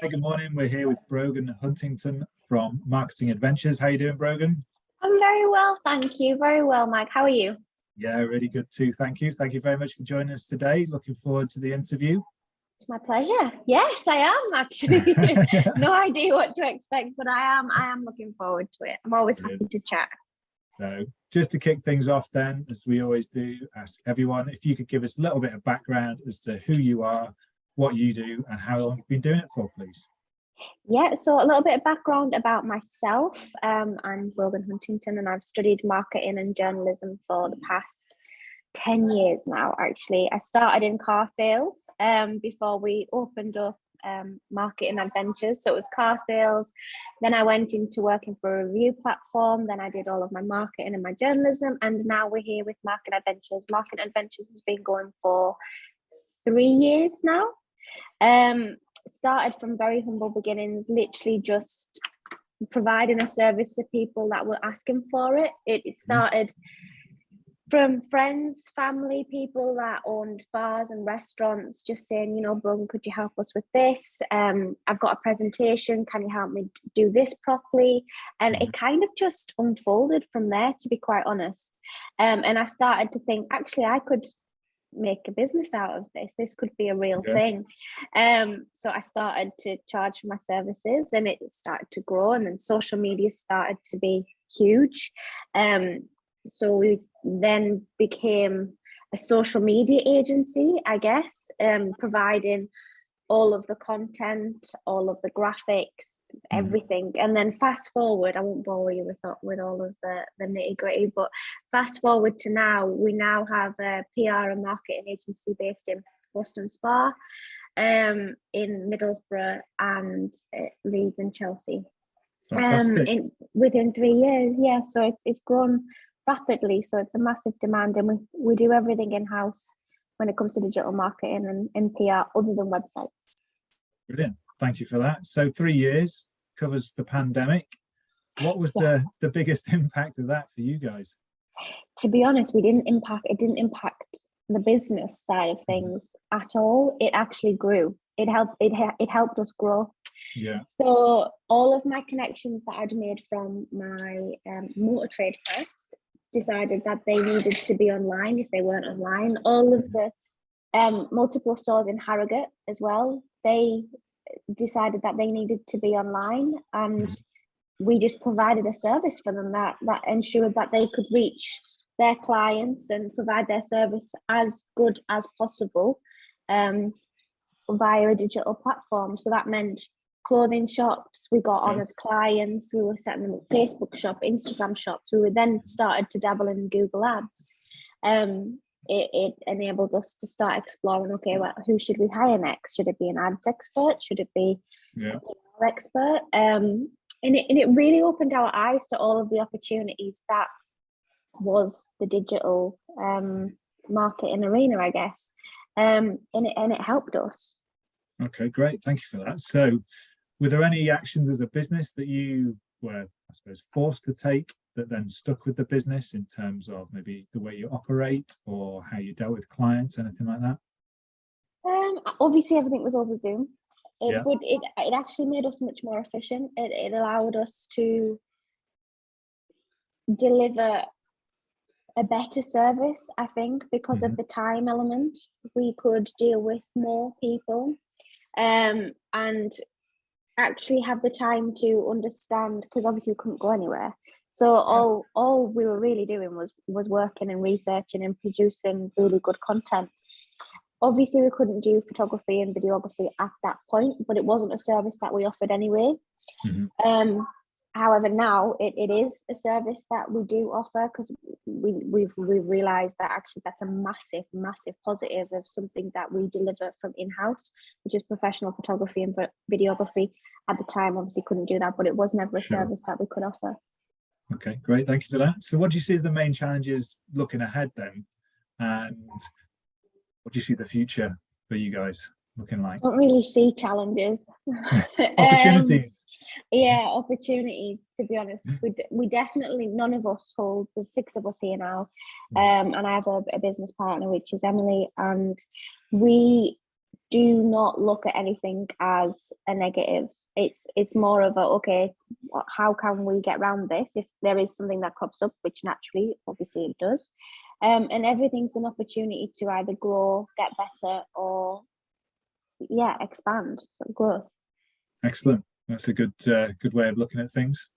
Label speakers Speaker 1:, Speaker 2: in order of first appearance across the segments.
Speaker 1: Hey, good morning. We're here with Brogan Huntington from Marketing Adventures. How you doing, Brogan?
Speaker 2: I'm very well, thank you. Very well, Mike. How are you?
Speaker 1: Yeah, really good too. Thank you. Thank you very much for joining us today. Looking forward to the interview.
Speaker 2: It's my pleasure. Yes, I am actually. No idea what to expect, but I am looking forward to it. I'm always happy to chat.
Speaker 1: So just to kick things off then, as we always do, ask everyone if you could give us a little bit of background as to who you are, what you do, and how long you've been doing it for, please.
Speaker 2: Yeah, so a little bit of background about myself. I'm Brogan Huntington and I've studied marketing and journalism for the past 10 years now, actually. I started in car sales before we opened up Marketing Adventures. So it was car sales. Then I went into working for a review platform. Then I did all of my marketing and my journalism. And now we're here with Marketing Adventures. Marketing Adventures has been going for 3 years now. Started from very humble beginnings, literally just providing a service to people that were asking for it. It started from friends, family, people that owned bars and restaurants, just saying, Brogan, could you help us with this? I've got a presentation. Can you help me do this properly? And it kind of just unfolded from there, to be quite honest. And I started to think, actually, I could make a business out of this could be a real thing. So I started to charge for my services and it started to grow, and then social media started to be huge. So we then became a social media agency, I guess, providing all of the content, all of the graphics, everything. And then fast forward, I won't bore you with all of the nitty gritty, but fast forward to now, we now have a PR and marketing agency based in Boston Spa, in Middlesbrough and Leeds and Chelsea. Within 3 years, yeah. So it's grown rapidly. So it's a massive demand, and we do everything in-house when it comes to digital marketing and PR other than websites.
Speaker 1: Brilliant. Thank you for that. So 3 years covers the pandemic. What was the biggest impact of that for you guys?
Speaker 2: To be honest, it didn't impact the business side of things at all. It actually grew. It helped us grow.
Speaker 1: Yeah.
Speaker 2: So all of my connections that I'd made from my motor trade first decided that they needed to be online if they weren't online. All of the multiple stores in Harrogate as well, they decided that they needed to be online, and we just provided a service for them that ensured that they could reach their clients and provide their service as good as possible via a digital platform. So that meant clothing shops we got on as clients. We were setting them up Facebook shop, Instagram shops. We were then started to dabble in Google Ads. It enabled us to start exploring, okay, well, who should we hire next? Should it be an ads expert? Should it be a PR expert? And it really opened our eyes to all of the opportunities that was the digital marketing arena, I guess. And it helped us.
Speaker 1: Okay, great. Thank you for that. So were there any actions as a business that you were, I suppose, forced to take that then stuck with the business in terms of maybe the way you operate or how you dealt with clients, anything like that?
Speaker 2: Obviously, everything was over Zoom. It actually made us much more efficient. It allowed us to deliver a better service, I think, because of the time element. We could deal with more people and actually have the time to understand, because obviously we couldn't go anywhere. So all we were really doing was working and researching and producing really good content. Obviously, we couldn't do photography and videography at that point, but it wasn't a service that we offered anyway. However, now it is a service that we do offer, because we've realised that actually that's a massive, massive positive of something that we deliver from in-house, which is professional photography and videography. At the time, obviously couldn't do that, but it was never a service that we could offer.
Speaker 1: Okay, great. Thank you for that. So what do you see as the main challenges looking ahead then? And what do you see the future for you guys looking like?
Speaker 2: I don't really see challenges.
Speaker 1: Opportunities.
Speaker 2: Opportunities, to be honest. We definitely, none of us hold, there's 6 of us here now, and I have a business partner, which is Emily, and we do not look at anything as a negative. It's more of a, okay, how can we get around this if there is something that crops up, which naturally, obviously it does. And everything's an opportunity to either grow, get better, or expand, growth.
Speaker 1: Excellent. That's a good way of looking at things.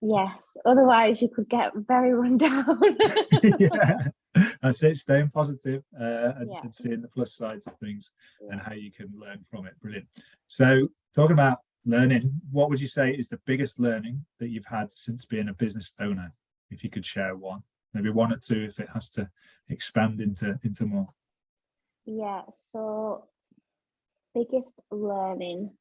Speaker 2: Yes, otherwise you could get very run down.
Speaker 1: Yeah, that's it. Staying positive, and seeing the plus sides of things and how you can learn from it. Brilliant. So, talking about learning, what would you say is the biggest learning that you've had since being a business owner? If you could share one, maybe one or two, if it has to expand into more.
Speaker 2: Yeah. So, biggest learning.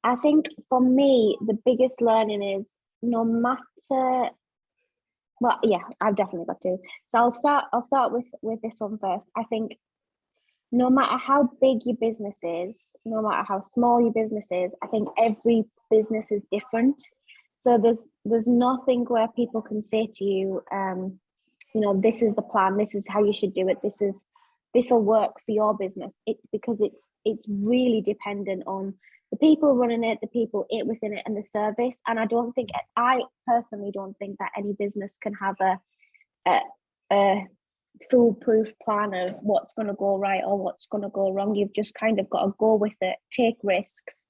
Speaker 2: I think for me, the biggest learning is no matter. Well, yeah, I've definitely got to. So I'll start with this one first. I think no matter how big your business is, no matter how small your business is, I think every business is different. So there's nothing where people can say to you, this is the plan, this is how you should do it, this will work for your business. Because it's really dependent on the people running it, the people within it, and the service. And I personally don't think that any business can have a foolproof plan of what's going to go right or what's going to go wrong. You've just kind of got to go with it, take risks,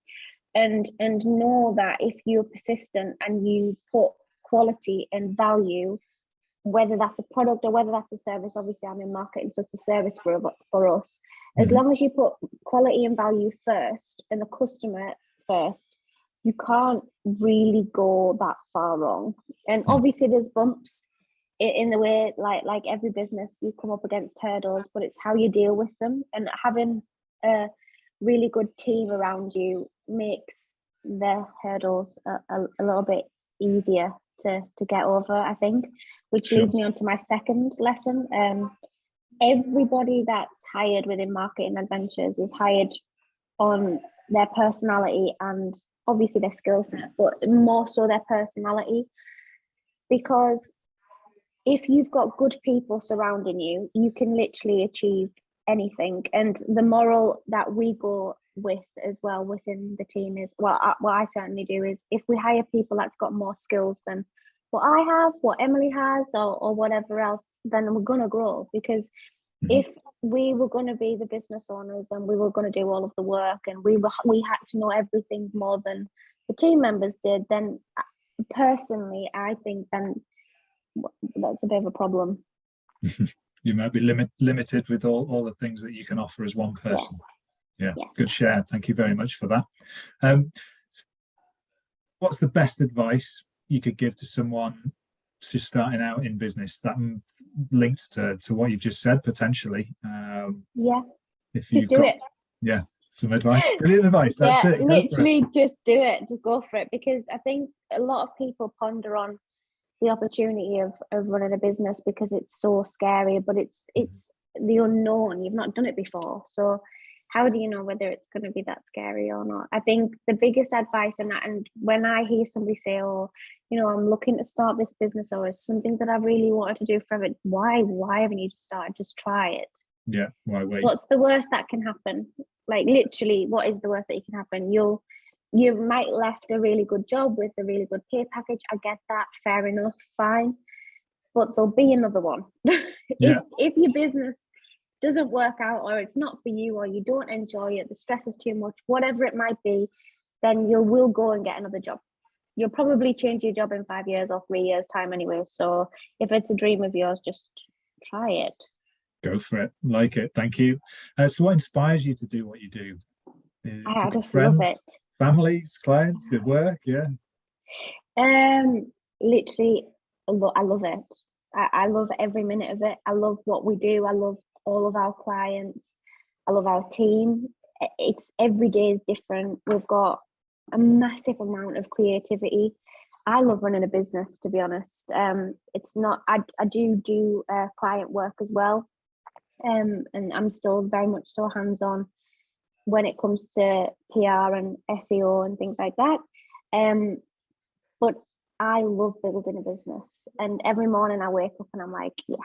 Speaker 2: and know that if you're persistent and you put quality and value, whether that's a product or whether that's a service. Obviously I'm in marketing, so it's a service for us. As long as you put quality and value first and the customer first, you can't really go that far wrong. And obviously there's bumps in the way, like every business, you come up against hurdles, but it's how you deal with them. And having a really good team around you makes the hurdles a little bit easier to get over, I think, which leads me on to my second lesson. Everybody that's hired within Marketing Adventures is hired on their personality and obviously their skill set, but more so their personality. Because if you've got good people surrounding you, you can literally achieve anything. And the moral that we go with as well within the team is, what I certainly do is, if we hire people that's got more skills than what I have, what Emily has, or whatever else, then we're going to grow. Because if we were going to be the business owners and we were going to do all of the work and we had to know everything more than the team members did, then personally I think then that's a bit of a problem.
Speaker 1: You might be limited with all the things that you can offer as one person. Yes. Good share. Thank you very much for that. What's the best advice you could give to someone just starting out in business that links to what you've just said potentially? If you do it. Some advice. Brilliant advice. That's it.
Speaker 2: Literally just do it. Just go for it. Because I think a lot of people ponder on the opportunity of running a business because it's so scary, but it's the unknown. You've not done it before, so how do you know whether it's going to be that scary or not? I think the biggest advice in that, and when I hear somebody say, I'm looking to start this business, or it's something that I really wanted to do forever, why haven't you just started? Just try it.
Speaker 1: Why wait?
Speaker 2: What's the worst that can happen? Like, literally, what is the worst that can happen? You might left a really good job with a really good pay package. I get that. Fair enough. Fine. But there'll be another one. If your business doesn't work out, or it's not for you, or you don't enjoy it, the stress is too much, whatever it might be, then you will go and get another job. You'll probably change your job in 5 years or 3 years time anyway. So if it's a dream of yours, just try it.
Speaker 1: Go for it. Like it. Thank you. So what inspires you to do what you do?
Speaker 2: I just
Speaker 1: friends,
Speaker 2: love it.
Speaker 1: Families, clients, the work?
Speaker 2: Literally, I love it. I love every minute of it. I love what we do. I love all of our clients. I love our team. It's every day is different. We've got a massive amount of creativity. I love running a business, to be honest. It's not. I do client work as well, and I'm still very much so hands-on when it comes to PR and SEO and things like that. But I love building a business, and every morning I wake up and I'm like, yes.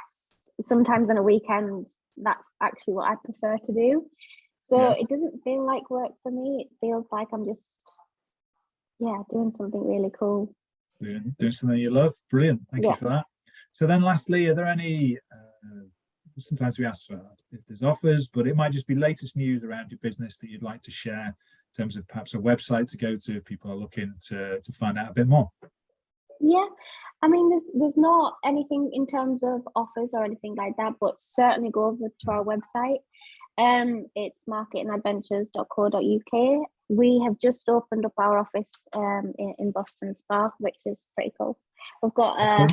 Speaker 2: Sometimes on a weekend, that's actually what I prefer to do. So
Speaker 1: Yeah.
Speaker 2: it doesn't feel like work for me. It feels like I'm just, yeah, doing something really cool.
Speaker 1: Doing something you love. Brilliant. Thank you
Speaker 2: Yeah.
Speaker 1: for that. So then lastly, are there any, sometimes we ask for if there's offers, but it might just be latest news around your business that you'd like to share in terms of perhaps a website to go to if people are looking to find out a bit more.
Speaker 2: Yeah, I mean, there's not anything in terms of offers or anything like that, but certainly go over to our website. It's marketingadventures.co.uk. We have just opened up our office in Boston Spa, which is pretty cool. We've got a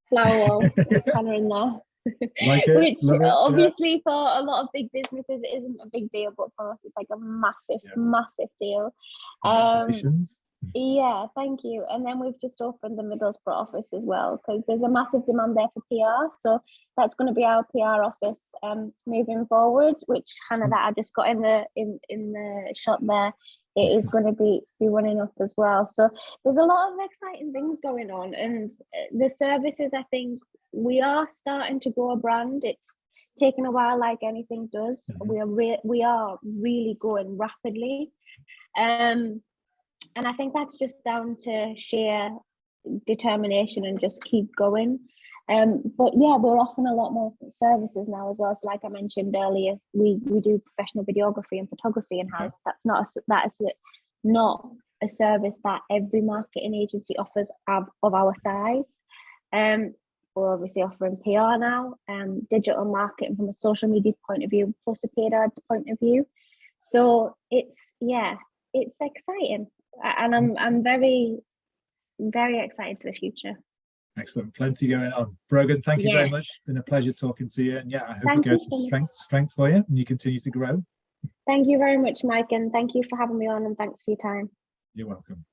Speaker 2: flower wall spanner in there.
Speaker 1: Like it,
Speaker 2: Which
Speaker 1: love it,
Speaker 2: obviously for a lot of big businesses it isn't a big deal, but for us it's like a massive deal.
Speaker 1: Congratulations.
Speaker 2: Yeah, thank you. And then we've just opened the Middlesbrough office as well, because there's a massive demand there for PR. So that's going to be our PR office moving forward, which Hannah that I just got in the shot there, it is going to be running up as well. So there's a lot of exciting things going on, and the services, I think we are starting to grow a brand. It's taken a while, like anything does. We are really growing rapidly. And I think that's just down to sheer determination and just keep going. But yeah, we're offering a lot more services now as well. So like I mentioned earlier, we do professional videography and photography in-house. That's not a service that every marketing agency offers of our size. We're obviously offering PR now, digital marketing from a social media point of view, plus a paid ads point of view. So it's exciting. And I'm very, very excited for the future.
Speaker 1: Excellent. Plenty going on. Brogan, thank you very much. It's been a pleasure talking to you. And yeah, I hope it goes from strength to strength for you and you continue to grow.
Speaker 2: Thank you very much, Mike. And thank you for having me on, and thanks for your time.
Speaker 1: You're welcome.